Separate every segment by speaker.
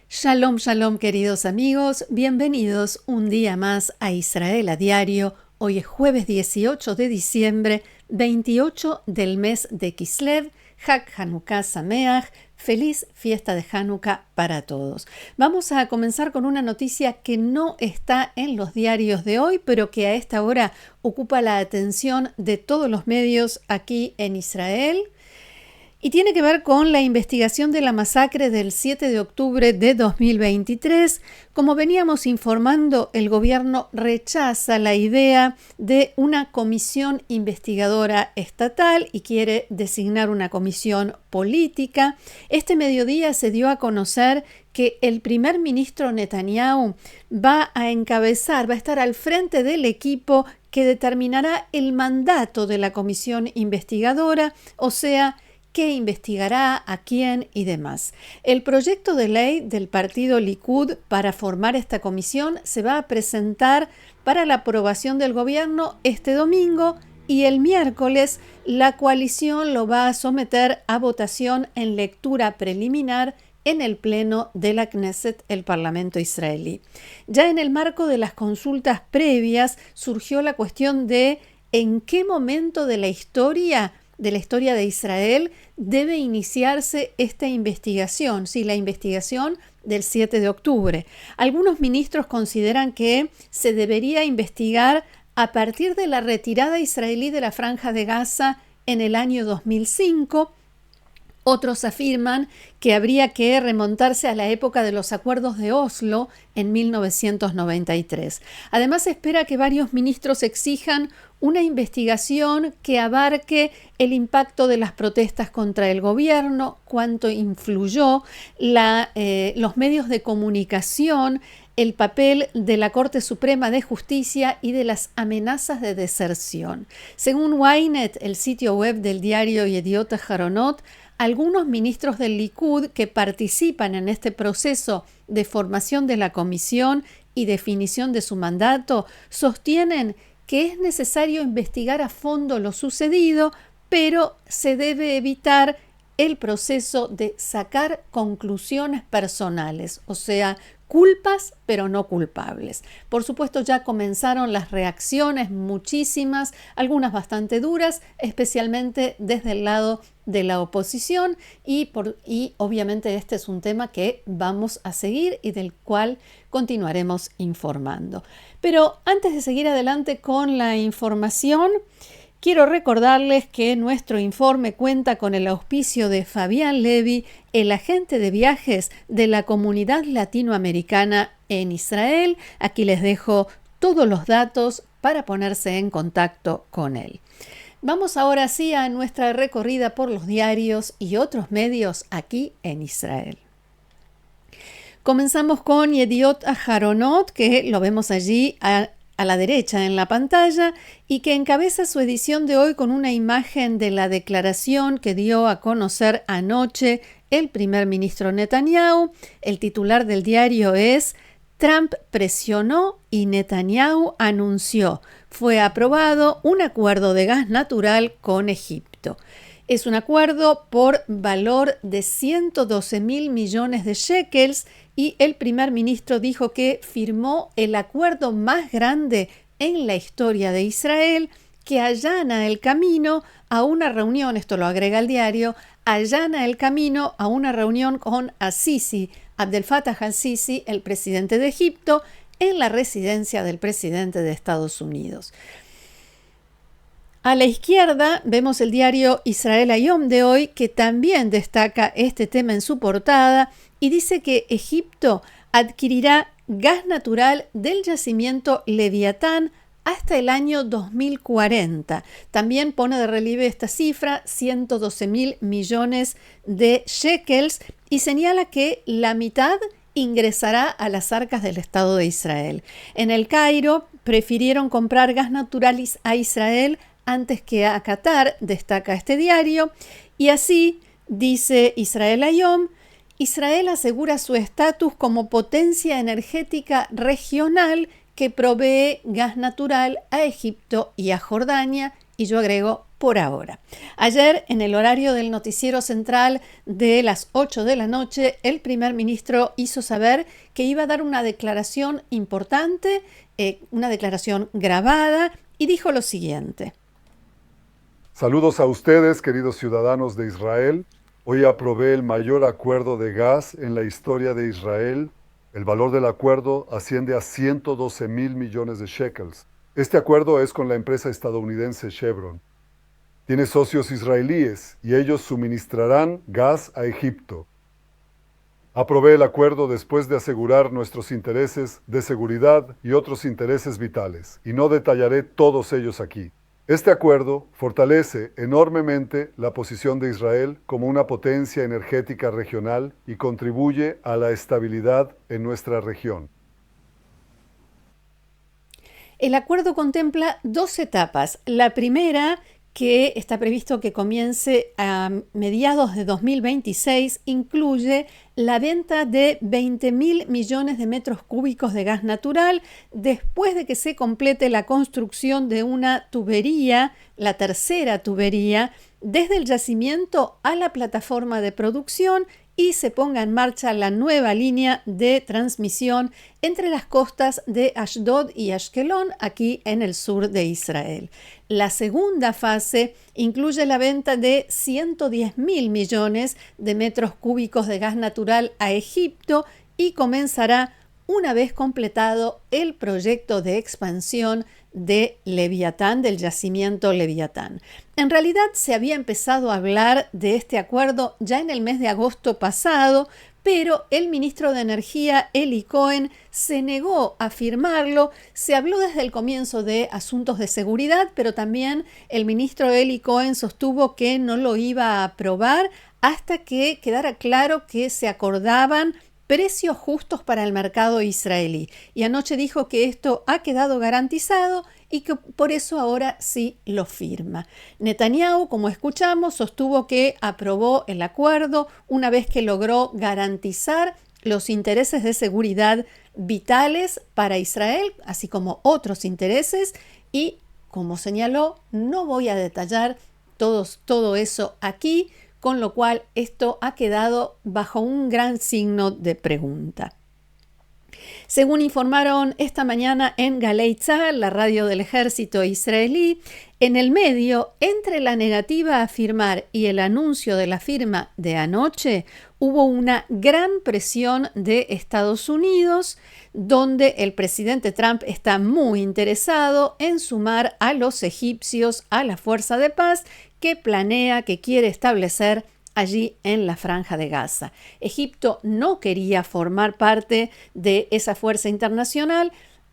Speaker 1: Shalom, shalom, queridos amigos, bienvenidos un día más a Israel a Diario. Hoy es jueves 18 de diciembre, 28 del mes de Kislev, Hag Hanukkah Sameach, feliz fiesta de Hanukkah para todos. Vamos a comenzar con una noticia que no está en los diarios de hoy, pero que a esta hora ocupa la atención de todos los medios aquí en Israel. Y tiene que ver con la investigación de la masacre del 7 de octubre de 2023. Como veníamos informando, el gobierno rechaza la idea de una comisión investigadora estatal y quiere designar una comisión política. Este mediodía se dio a conocer que el primer ministro Netanyahu va a estar al frente del equipo que determinará el mandato de la comisión investigadora, o sea, qué investigará, a quién y demás. El proyecto de ley del partido Likud para formar esta comisión se va a presentar para la aprobación del gobierno este domingo y el miércoles la coalición lo va a someter a votación en lectura preliminar en el Pleno de la Knesset, el Parlamento israelí. Ya en el marco de las consultas previas surgió la cuestión de en qué momento de la historia de Israel debe iniciarse esta investigación, sí, la investigación del 7 de octubre. Algunos ministros consideran que se debería investigar a partir de la retirada israelí de la Franja de Gaza en el año 2005. Otros afirman que habría que remontarse a la época de los acuerdos de Oslo en 1993. Además, se espera que varios ministros exijan una investigación que abarque el impacto de las protestas contra el gobierno, cuánto influyó los medios de comunicación, el papel de la Corte Suprema de Justicia y de las amenazas de deserción. Según Ynet, el sitio web del diario Yediot Aharonot, algunos ministros del Likud que participan en este proceso de formación de la comisión y definición de su mandato sostienen que es necesario investigar a fondo lo sucedido, pero se debe evitar el proceso de sacar conclusiones personales, o sea, culpas pero no culpables. Por supuesto, ya comenzaron las reacciones, muchísimas, algunas bastante duras, especialmente desde el lado de la oposición y obviamente este es un tema que vamos a seguir y del cual continuaremos informando. Pero antes de seguir adelante con la información, quiero recordarles que nuestro informe cuenta con el auspicio de Fabián Levi, el agente de viajes de la comunidad latinoamericana en Israel. Aquí les dejo todos los datos para ponerse en contacto con él. Vamos ahora sí a nuestra recorrida por los diarios y otros medios aquí en Israel. Comenzamos con Yediot Aharonot, que lo vemos allí a la derecha en la pantalla y que encabeza su edición de hoy con una imagen de la declaración que dio a conocer anoche el primer ministro Netanyahu. El titular del diario es Trump presionó y Netanyahu anunció. Fue aprobado un acuerdo de gas natural con Egipto. Es un acuerdo por valor de 112.000 millones de shekels y el primer ministro dijo que firmó el acuerdo más grande en la historia de Israel que allana el camino a una reunión, esto lo agrega el diario, allana el camino a una reunión con Al-Sisi, Abdel Fattah al-Sisi, el presidente de Egipto, en la residencia del presidente de Estados Unidos. A la izquierda vemos el diario Israel Hayom de hoy, que también destaca este tema en su portada y dice que Egipto adquirirá gas natural del yacimiento Leviatán hasta el año 2040. También pone de relieve esta cifra, 112.000 millones de shekels, y señala que la mitad ingresará a las arcas del Estado de Israel. En el Cairo prefirieron comprar gas natural a Israel antes que a Qatar, destaca este diario, y así dice Israel Hayom, Israel asegura su estatus como potencia energética regional que provee gas natural a Egipto y a Jordania, y yo agrego por ahora. Ayer, en el horario del noticiero central de las 8 de la noche, el primer ministro hizo saber que iba a dar una declaración importante, una declaración grabada, y dijo lo siguiente.
Speaker 2: Saludos a ustedes, queridos ciudadanos de Israel. Hoy aprobé el mayor acuerdo de gas en la historia de Israel. El valor del acuerdo asciende a 112,000 millones de shekels. Este acuerdo es con la empresa estadounidense Chevron. Tiene socios israelíes y ellos suministrarán gas a Egipto. Aprobé el acuerdo después de asegurar nuestros intereses de seguridad y otros intereses vitales, y no detallaré todos ellos aquí. Este acuerdo fortalece enormemente la posición de Israel como una potencia energética regional y contribuye a la estabilidad en nuestra región.
Speaker 1: El acuerdo contempla dos etapas. La primera, que está previsto que comience a mediados de 2026, incluye la venta de 20.000 millones de metros cúbicos de gas natural después de que se complete la construcción de una tubería, la tercera tubería, desde el yacimiento a la plataforma de producción y se ponga en marcha la nueva línea de transmisión entre las costas de Ashdod y Ashkelon, aquí en el sur de Israel. La segunda fase incluye la venta de 110.000 millones de metros cúbicos de gas natural a Egipto y comenzará una vez completado el proyecto de expansión de Leviatán, del yacimiento Leviatán. En realidad se había empezado a hablar de este acuerdo ya en el mes de agosto pasado, pero el ministro de Energía, Eli Cohen, se negó a firmarlo. Se habló desde el comienzo de asuntos de seguridad, pero también el ministro Eli Cohen sostuvo que no lo iba a aprobar hasta que quedara claro que se acordaban precios justos para el mercado israelí. Y anoche dijo que esto ha quedado garantizado y que por eso ahora sí lo firma. Netanyahu, como escuchamos, sostuvo que aprobó el acuerdo una vez que logró garantizar los intereses de seguridad vitales para Israel, así como otros intereses, y como señaló, no voy a detallar todo eso aquí, con lo cual esto ha quedado bajo un gran signo de pregunta. Según informaron esta mañana en Galei Tzahal, la radio del ejército israelí, en el medio, entre la negativa a firmar y el anuncio de la firma de anoche, hubo una gran presión de Estados Unidos, donde el presidente Trump está muy interesado en sumar a los egipcios a la fuerza de paz que quiere establecer allí en la Franja de Gaza. Egipto no quería formar parte de esa fuerza internacional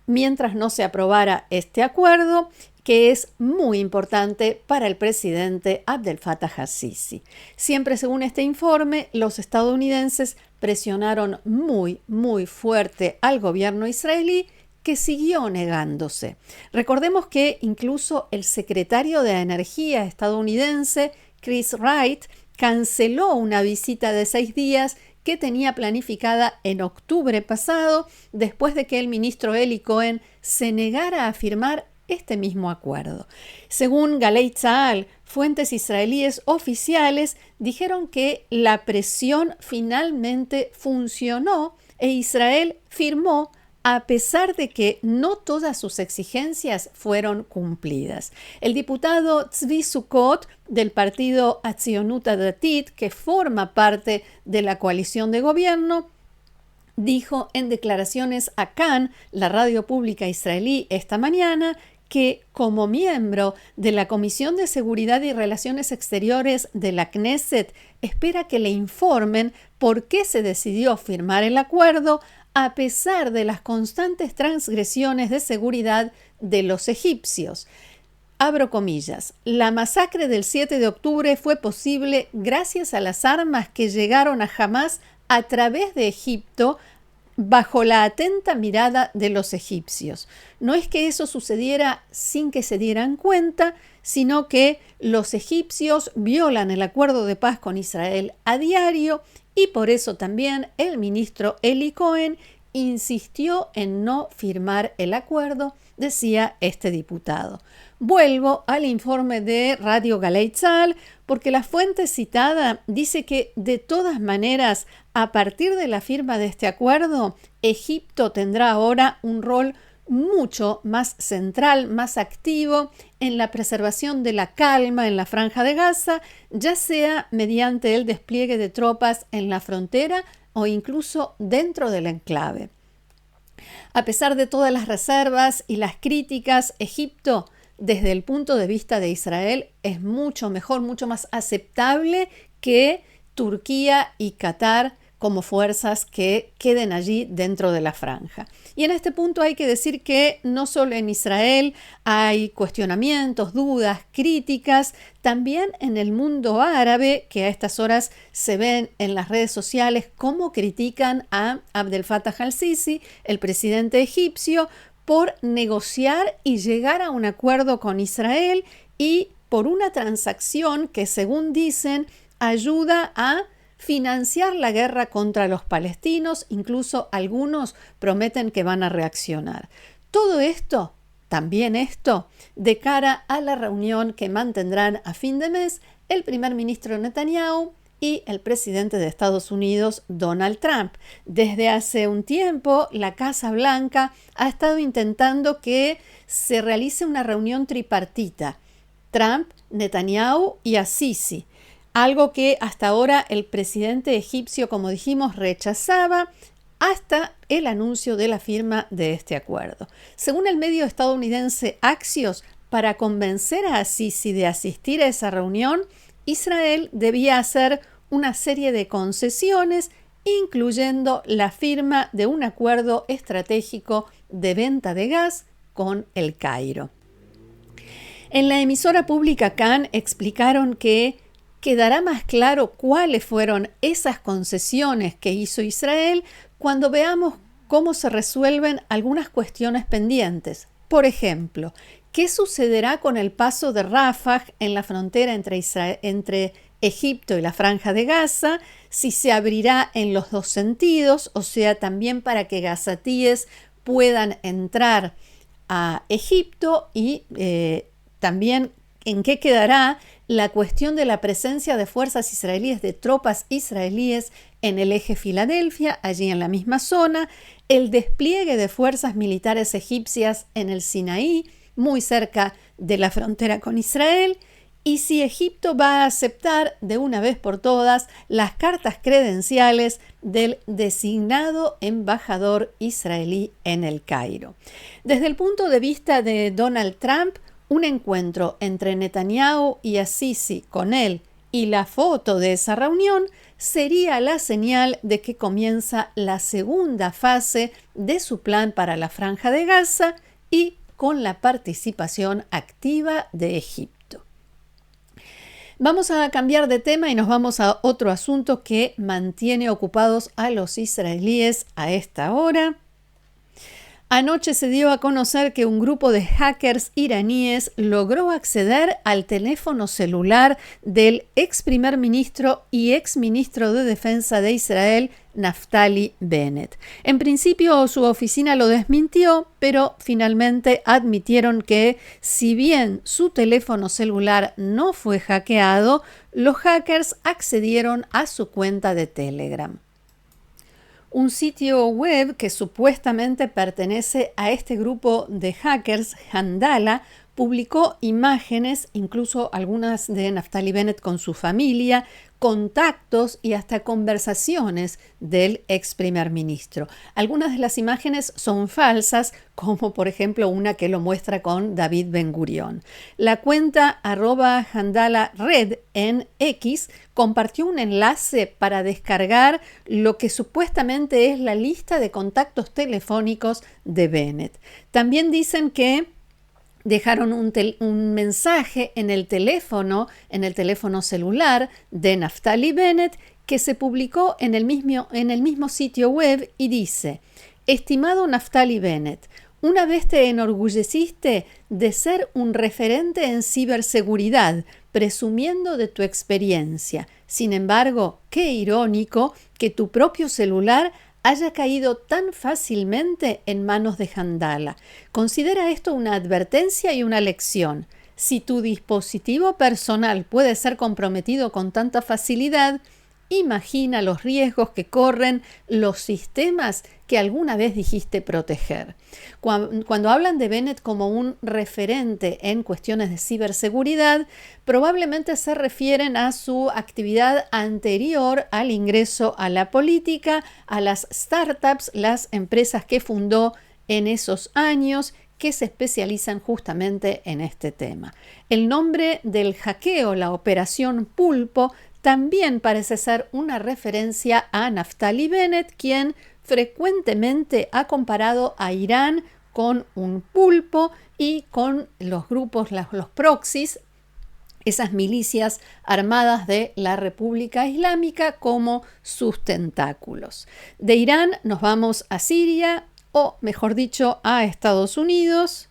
Speaker 1: mientras no se aprobara este acuerdo, que es muy importante para el presidente Abdel Fattah al-Sisi. Siempre según este informe, los estadounidenses presionaron muy fuerte al gobierno israelí, que siguió negándose. Recordemos que incluso el secretario de Energía estadounidense, Chris Wright, canceló una visita de 6 días que tenía planificada en octubre pasado, después de que el ministro Eli Cohen se negara a firmar este mismo acuerdo. Según Galei Tzahal, fuentes israelíes oficiales dijeron que la presión finalmente funcionó e Israel firmó a pesar de que no todas sus exigencias fueron cumplidas. El diputado Tzvi Sukkot del partido Atzionut Datit, que forma parte de la coalición de gobierno, dijo en declaraciones a Kan, la radio pública israelí, esta mañana, que como miembro de la Comisión de Seguridad y Relaciones Exteriores de la Knesset espera que le informen por qué se decidió firmar el acuerdo a pesar de las constantes transgresiones de seguridad de los egipcios. Abro comillas, la masacre del 7 de octubre fue posible gracias a las armas que llegaron a Hamás a través de Egipto bajo la atenta mirada de los egipcios. No es que eso sucediera sin que se dieran cuenta, sino que los egipcios violan el acuerdo de paz con Israel a diario y por eso también el ministro Eli Cohen insistió en no firmar el acuerdo, decía este diputado. Vuelvo al informe de Radio Galei Tzahal porque la fuente citada dice que de todas maneras, a partir de la firma de este acuerdo, Egipto tendrá ahora un rol mucho más central, más activo en la preservación de la calma en la Franja de Gaza, ya sea mediante el despliegue de tropas en la frontera o incluso dentro del enclave. A pesar de todas las reservas y las críticas, Egipto, desde el punto de vista de Israel, es mucho mejor, mucho más aceptable que Turquía y Qatar como fuerzas que queden allí dentro de la franja. Y en este punto hay que decir que no solo en Israel hay cuestionamientos, dudas, críticas, también en el mundo árabe, que a estas horas se ven en las redes sociales cómo critican a Abdel Fattah al-Sisi, el presidente egipcio, por negociar y llegar a un acuerdo con Israel y por una transacción que, según dicen, ayuda a financiar la guerra contra los palestinos, incluso algunos prometen que van a reaccionar. Todo esto, también esto, de cara a la reunión que mantendrán a fin de mes el primer ministro Netanyahu y el presidente de Estados Unidos, Donald Trump. Desde hace un tiempo, la Casa Blanca ha estado intentando que se realice una reunión tripartita, Trump, Netanyahu y al-Sisi. Algo que hasta ahora el presidente egipcio, como dijimos, rechazaba hasta el anuncio de la firma de este acuerdo. Según el medio estadounidense Axios, para convencer a al-Sisi de asistir a esa reunión, Israel debía hacer una serie de concesiones, incluyendo la firma de un acuerdo estratégico de venta de gas con El Cairo. En la emisora pública Kan explicaron que quedará más claro cuáles fueron esas concesiones que hizo Israel cuando veamos cómo se resuelven algunas cuestiones pendientes. Por ejemplo, ¿qué sucederá con el paso de Rafah en la frontera entre Egipto y la Franja de Gaza? Si se abrirá en los dos sentidos, o sea, también para que gazatíes puedan entrar a Egipto y también en qué quedará la cuestión de la presencia de fuerzas israelíes, de tropas israelíes en el eje Filadelfia, allí en la misma zona, el despliegue de fuerzas militares egipcias en el Sinaí, muy cerca de la frontera con Israel, y si Egipto va a aceptar de una vez por todas las cartas credenciales del designado embajador israelí en El Cairo. Desde el punto de vista de Donald Trump, un encuentro entre Netanyahu y al-Sisi con él y la foto de esa reunión sería la señal de que comienza la segunda fase de su plan para la Franja de Gaza y con la participación activa de Egipto. Vamos a cambiar de tema y nos vamos a otro asunto que mantiene ocupados a los israelíes a esta hora. Anoche se dio a conocer que un grupo de hackers iraníes logró acceder al teléfono celular del ex primer ministro y ex ministro de Defensa de Israel, Naftali Bennett. En principio su oficina lo desmintió, pero finalmente admitieron que, si bien su teléfono celular no fue hackeado, los hackers accedieron a su cuenta de Telegram. Un sitio web que supuestamente pertenece a este grupo de hackers, Handala, publicó imágenes, incluso algunas de Naftali Bennett con su familia, contactos y hasta conversaciones del ex primer ministro. Algunas de las imágenes son falsas, como por ejemplo una que lo muestra con David Ben Gurión. La cuenta @handalared en X compartió un enlace para descargar lo que supuestamente es la lista de contactos telefónicos de Bennett. También dicen que dejaron un mensaje en el teléfono celular de Naftali Bennett que se publicó en el mismo sitio web y dice: Estimado Naftali Bennett, una vez te enorgulleciste de ser un referente en ciberseguridad, presumiendo de tu experiencia. Sin embargo, qué irónico que tu propio celular haya caído tan fácilmente en manos de Handala. Considera esto una advertencia y una lección. Si tu dispositivo personal puede ser comprometido con tanta facilidad, imagina los riesgos que corren los sistemas que alguna vez dijiste proteger. Cuando hablan de Bennett como un referente en cuestiones de ciberseguridad, probablemente se refieren a su actividad anterior al ingreso a la política, a las startups, las empresas que fundó en esos años, que se especializan justamente en este tema. El nombre del hackeo, la Operación Pulpo, también parece ser una referencia a Naftali Bennett, quien frecuentemente ha comparado a Irán con un pulpo y con los grupos, los proxies, esas milicias armadas de la República Islámica, como sus tentáculos. De Irán nos vamos a Siria, o mejor dicho, a Estados Unidos,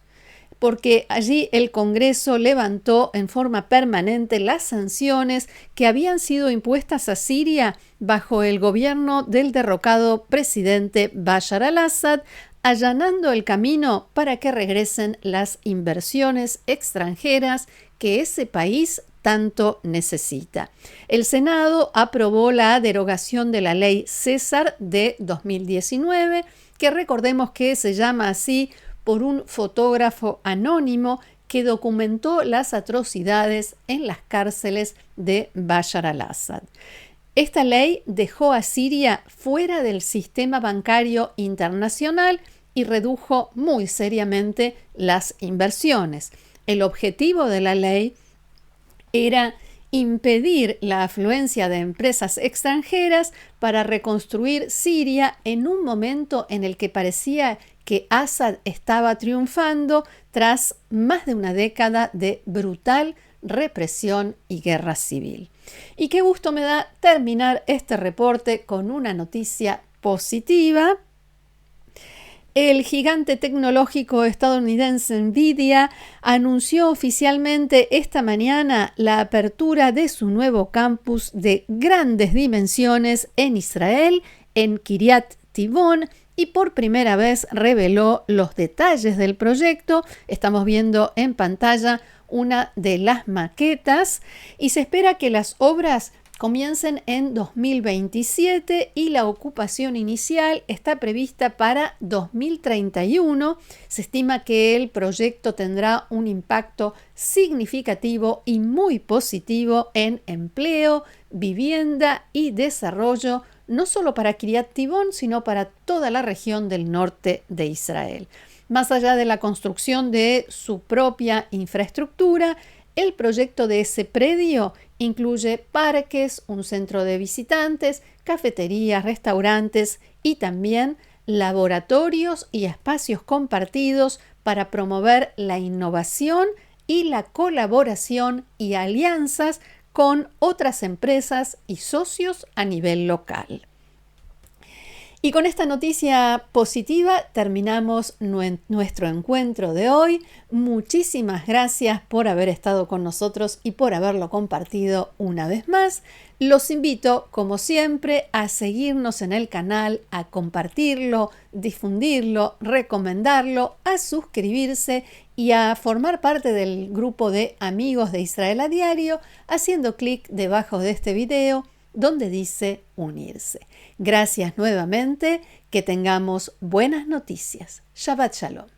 Speaker 1: porque allí el Congreso levantó en forma permanente las sanciones que habían sido impuestas a Siria bajo el gobierno del derrocado presidente Bashar al-Assad, allanando el camino para que regresen las inversiones extranjeras que ese país tanto necesita. El Senado aprobó la derogación de la ley César de 2019, que recordemos que se llama así por un fotógrafo anónimo que documentó las atrocidades en las cárceles de Bashar al-Assad. Esta ley dejó a Siria fuera del sistema bancario internacional y redujo muy seriamente las inversiones. El objetivo de la ley era impedir la afluencia de empresas extranjeras para reconstruir Siria en un momento en el que parecía que Assad estaba triunfando tras más de una década de brutal represión y guerra civil. Y qué gusto me da terminar este reporte con una noticia positiva. El gigante tecnológico estadounidense Nvidia anunció oficialmente esta mañana la apertura de su nuevo campus de grandes dimensiones en Israel, en Kiryat Tivon, y por primera vez reveló los detalles del proyecto. Estamos viendo en pantalla una de las maquetas y se espera que las obras comiencen en 2027 y la ocupación inicial está prevista para 2031. Se estima que el proyecto tendrá un impacto significativo y muy positivo en empleo, vivienda y desarrollo, no solo para Kiryat Tivon, sino para toda la región del norte de Israel. Más allá de la construcción de su propia infraestructura, el proyecto de ese predio incluye parques, un centro de visitantes, cafeterías, restaurantes y también laboratorios y espacios compartidos para promover la innovación y la colaboración y alianzas con otras empresas y socios a nivel local. Y con esta noticia positiva terminamos nuestro encuentro de hoy. Muchísimas gracias por haber estado con nosotros y por haberlo compartido una vez más. Los invito, como siempre, a seguirnos en el canal, a compartirlo, difundirlo, recomendarlo, a suscribirse y a formar parte del grupo de amigos de Israel a Diario, haciendo clic debajo de este video donde dice unirse. Gracias nuevamente, que tengamos buenas noticias. Shabbat Shalom.